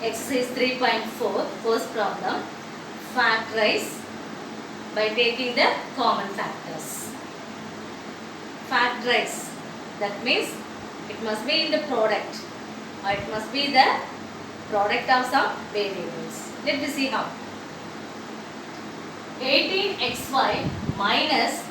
Exercise 3.4, first problem. Factorize by taking the common factors. Factorize, that means it must be in the product, or it must be the product of some variables. Let me see how. 18xy minus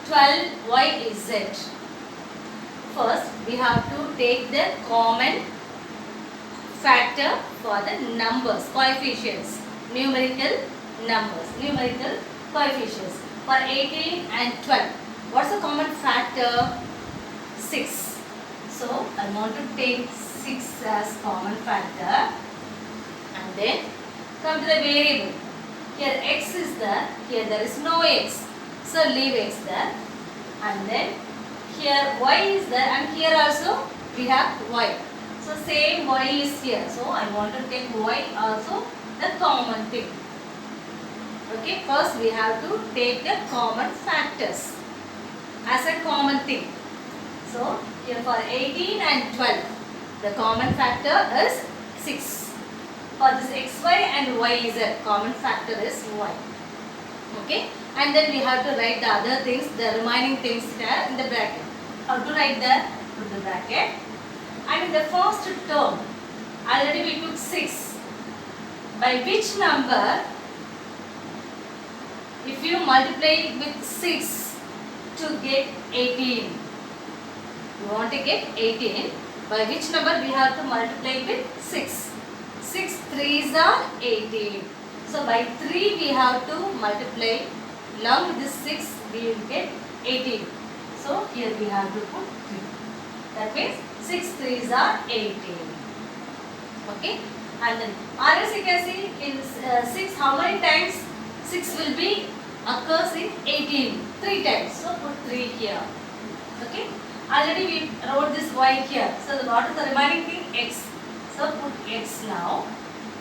12yz. First, we have to take the common factor for the numbers, coefficients, numerical numbers, numerical coefficients. For 18 and 12, what's the common factor? 6. So, I want to take 6 as common factor, and then come to the variable. Here x is there, here there is no x, so leave x there, and then here y is there, and here also we have y. So same y is here, so I want to take y also the common thing. Okay, first we have to take the common factors as a common thing. So here for 18 and 12, the common factor is 6. For this xy and yz, common factor is y. Okay, and then we have to write the other things, the remaining things here in the bracket. How to write that? Put the bracket. And in the first term, already we took 6. By which number, if you multiply with 6 to get 18, you want to get 18, by which number we have to multiply with 6? 6 3s are 18. So by 3 we have to multiply, along with this 6 we will get 18. So here we have to put 3. That means 6 3s are 18. Okay. And then as you can see in 6, how many times 6 will be occurs in 18? 3 times. So put 3 here. Okay. Already we wrote this y here. So what is the remaining thing? X. So put x now,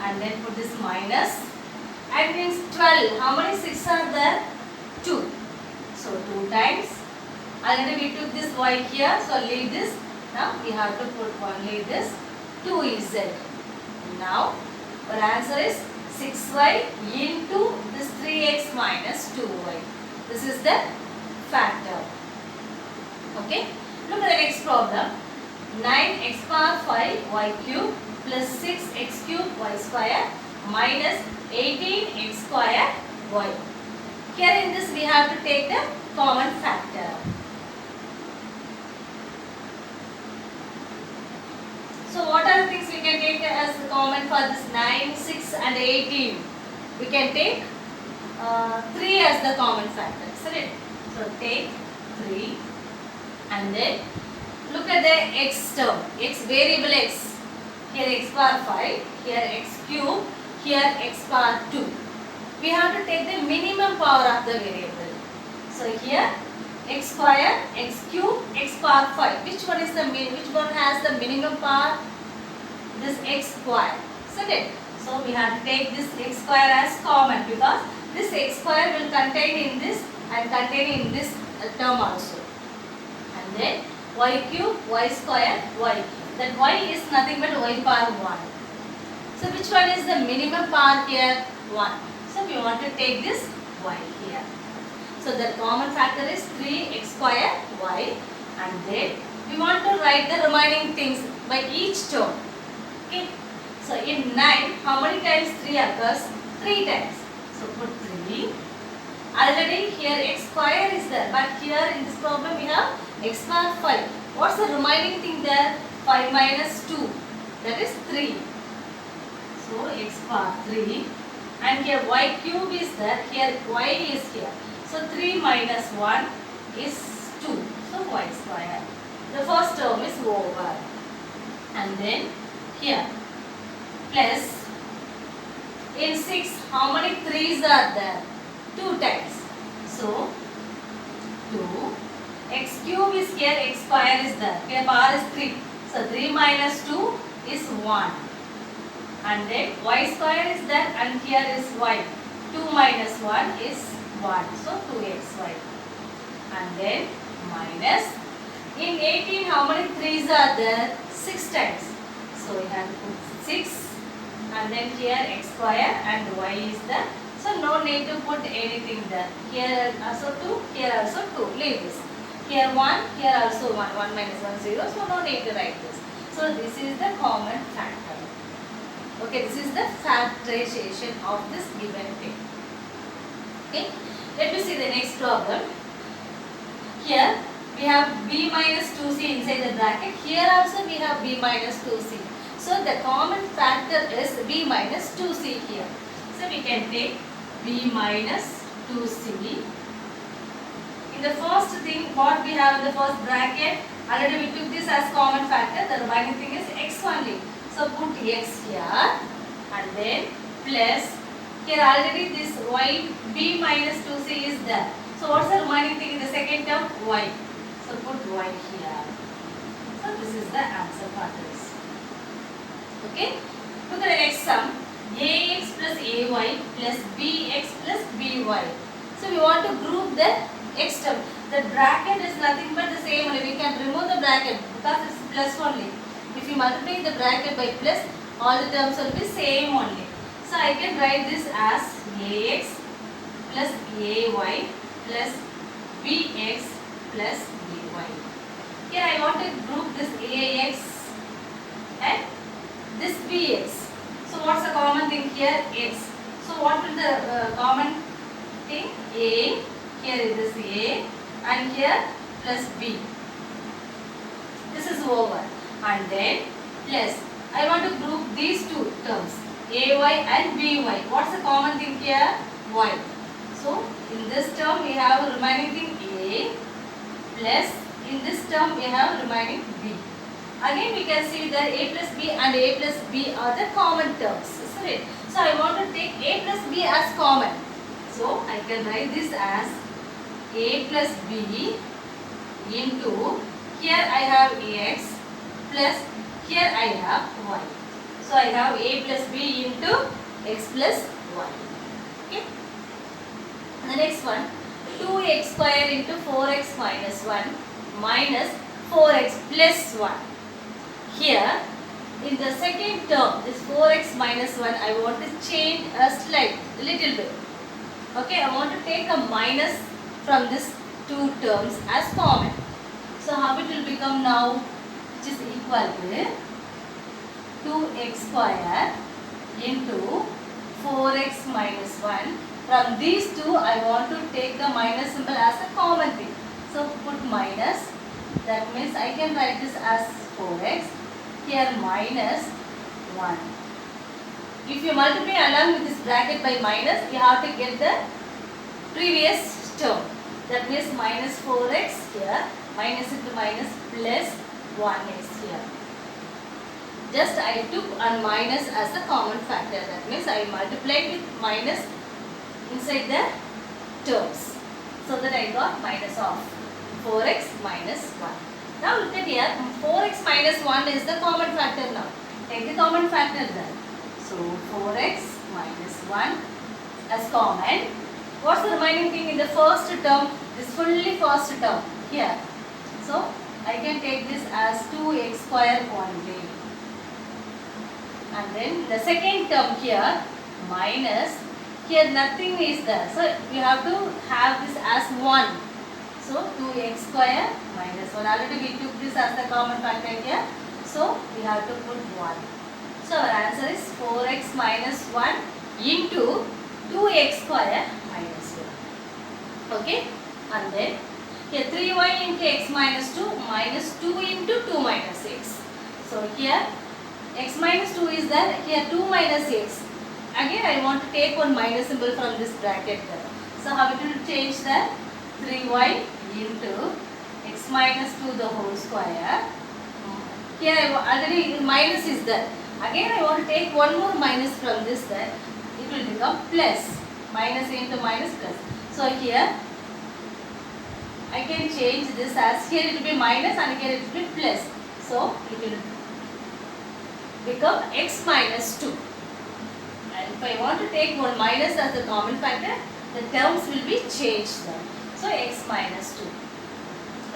and then put this minus, and means 12. How many 6 are there? 2. So 2 times. Already we took this y here, so leave this. Now we have to put only this 2z. Now our answer is 6y into this 3x minus 2y. This is the factor. Okay. Look at the next problem. 9x power 5 y cube plus 6x cube y square minus 18x square y. Here in this we have to take the common factor. So what are the things we can take as the common for this 9, 6 and 18? We can take 3 as the common factor, isn't it? So take 3, and then look at the x term, x variable x. Here x power 5, here x cube, here x power 2. We have to take the minimum power of the variable. So here x square, x cube, x power 5. Which one is the which one has the minimum power? This x square, isn't it? So we have to take this x square as common, because this x square will contain in this and contain in this term also. And then y cube, y square, y cube. That y is nothing but y power 1. So which one is the minimum power here? 1. So we want to take this y here. So the common factor is 3x square y, and then we want to write the remaining things by each term. Okay. So in 9, how many times 3 occurs? 3 times. So put 3. Already here x square is there, but here in this problem we have x power 5. What's the remaining thing there? 5 minus 2, that is 3. So x power 3, and here y cube is there, here y is here. So 3 minus 1 is 2, so y square. The first term is over. And then here plus, in 6 how many 3's are there? 2 times. So 2, x cube is here, x square is there, here power is 3. So 3 minus 2 is 1. And then y square is there, and here is y. 2 minus 1 is 1. So 2xy. And then minus. In 18 how many 3's are there? 6 times. So we have to put 6 and then here x square and y is there. So no need to put anything there. Here also 2, here also 2. Leave this. Here 1, here also 1. 1 minus 1 0. So no need to write this. So this is the common factor. Okay, this is the factorization of this given thing. Okay, let me see the next problem. Here we have b minus 2c inside the bracket. Here also we have b minus 2c. So the common factor is b minus 2c here. So we can take b minus 2c. In the first thing, what we have in the first bracket, already we took this as common factor. The remaining thing is x only. So put x here and then plus, here already this y b minus 2c is there. So what's the remaining thing in the second term? Y. So put y here. So this is the answer for this. Okay. Look at the next sum. Ax plus ay plus bx plus by. So we want to group the x term. The bracket is nothing but the same only. We can remove the bracket because it's plus only. If you multiply the bracket by plus, all the terms will be same only. So I can write this as ax plus ay plus bx plus by. Here I want to group this ax and this bx. So what's the common thing here? X. So what will the common thing? A. Here is this a and here plus b. This is over. And then plus, I want to group these two terms, ay and by. What's the common thing here? Y. So in this term we have remaining thing a plus in this term we have remaining b. Again we can see that a plus b and a plus b are the common terms, isn't it? So I want to take a plus b as common. So I can write this as a plus b into, here I have ax plus here I have y. So I have a plus b into x plus y. Okay. The next one, 2x square into 4x minus 1 minus 4x plus 1. Here in the second term, this 4x minus 1, I want to change a slight, little bit. Okay, I want to take a minus from these two terms as common. So how it will become now? Which is equal to 2x square into 4x minus 1. From these two, I want to take the minus symbol as a common thing. So put minus. That means I can write this as 4x. Here minus 1. If you multiply along with this bracket by minus, you have to get the previous term. That means minus 4x here, minus into minus plus 1x here. Just I took a minus as a common factor. That means I multiplied with minus inside the terms. So that I got minus of 4x minus 1. Now look at here, 4x minus 1 is the common factor now. Take the common factor there. So 4x minus 1 as common. What's the remaining thing in the first term? This fully first term here. So I can take this as 2x square only. And then the second term here minus, here nothing is there. So we have to have this as 1. So 2x square minus 1. Already we took this as the common factor here. So we have to put 1. So our answer is 4x minus 1 into 2x square minus 1. Okay. And then here 3y into x minus 2 minus 2 into 2 minus x. So here x minus 2 is there. Here 2 minus x. Again I want to take one minus symbol from this bracket there. So how it will change the 3y into x minus 2 the whole square. Here already minus is there. Again I want to take one more minus from this there. It will become plus. Minus into minus plus. So here I can change this as, here it will be minus and here it will be plus. So it will become x minus 2. And if I want to take one minus as the common factor, the terms will be changed there. So x minus 2.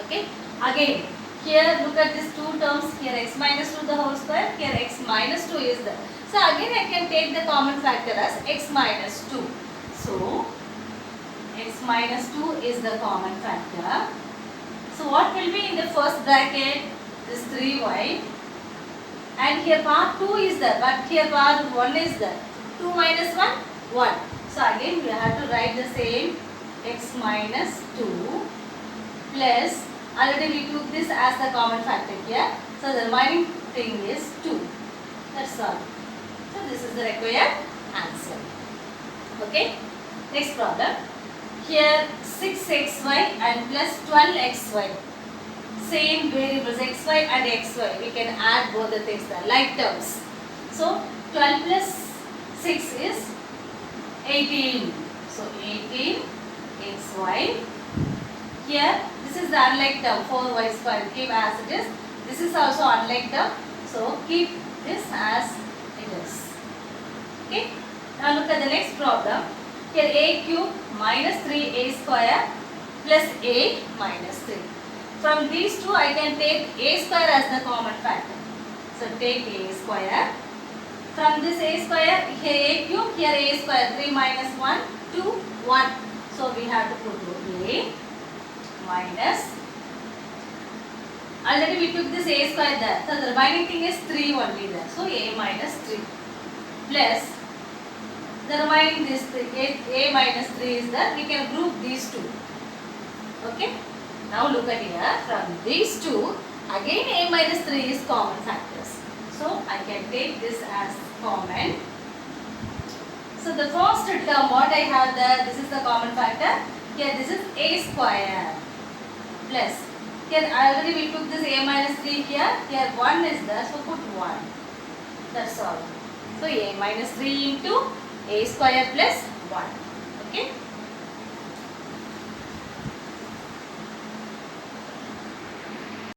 Okay. Again, here look at these two terms. Here x minus 2 the whole square. Here x minus 2 is there. So again I can take the common factor as x minus 2. So x minus 2 is the common factor. So what will be in the first bracket? This 3y. And here part 2 is there, but here part 1 is there. 2 minus 1, 1. So again we have to write the same x minus 2 plus, already we took this as the common factor here. So the remaining thing is 2. That's all. So this is the required answer. Okay. Next problem. Here 6xy and plus 12xy. Same variables xy and xy. We can add both the things there, like terms. So 12 plus 6 is 18. So 18 xy. Here this is the unlike term 4y square. Keep as it is. This is also unlike term. So keep this as it is. Okay. Now look at the next problem. Here a cube minus 3a square plus a minus 3. From these two I can take a square as the common factor. So take a square. From this a square, here a cube, here a square. 3 minus 1, 2, 1. So we have to put a minus. Already we took this a square there. So the remaining thing is 3 only there. So a minus 3 plus the remaining this a minus 3 is there. We can group these two. Okay. Now look at here. From these two, again a minus 3 is common factors. So I can take this as common. So the first term what I have there, this is the common factor. Here this is a square plus. Here already we took this a minus 3 here. Here 1 is there. So put 1. That's all. So a minus 3 into a square plus 1. Okay.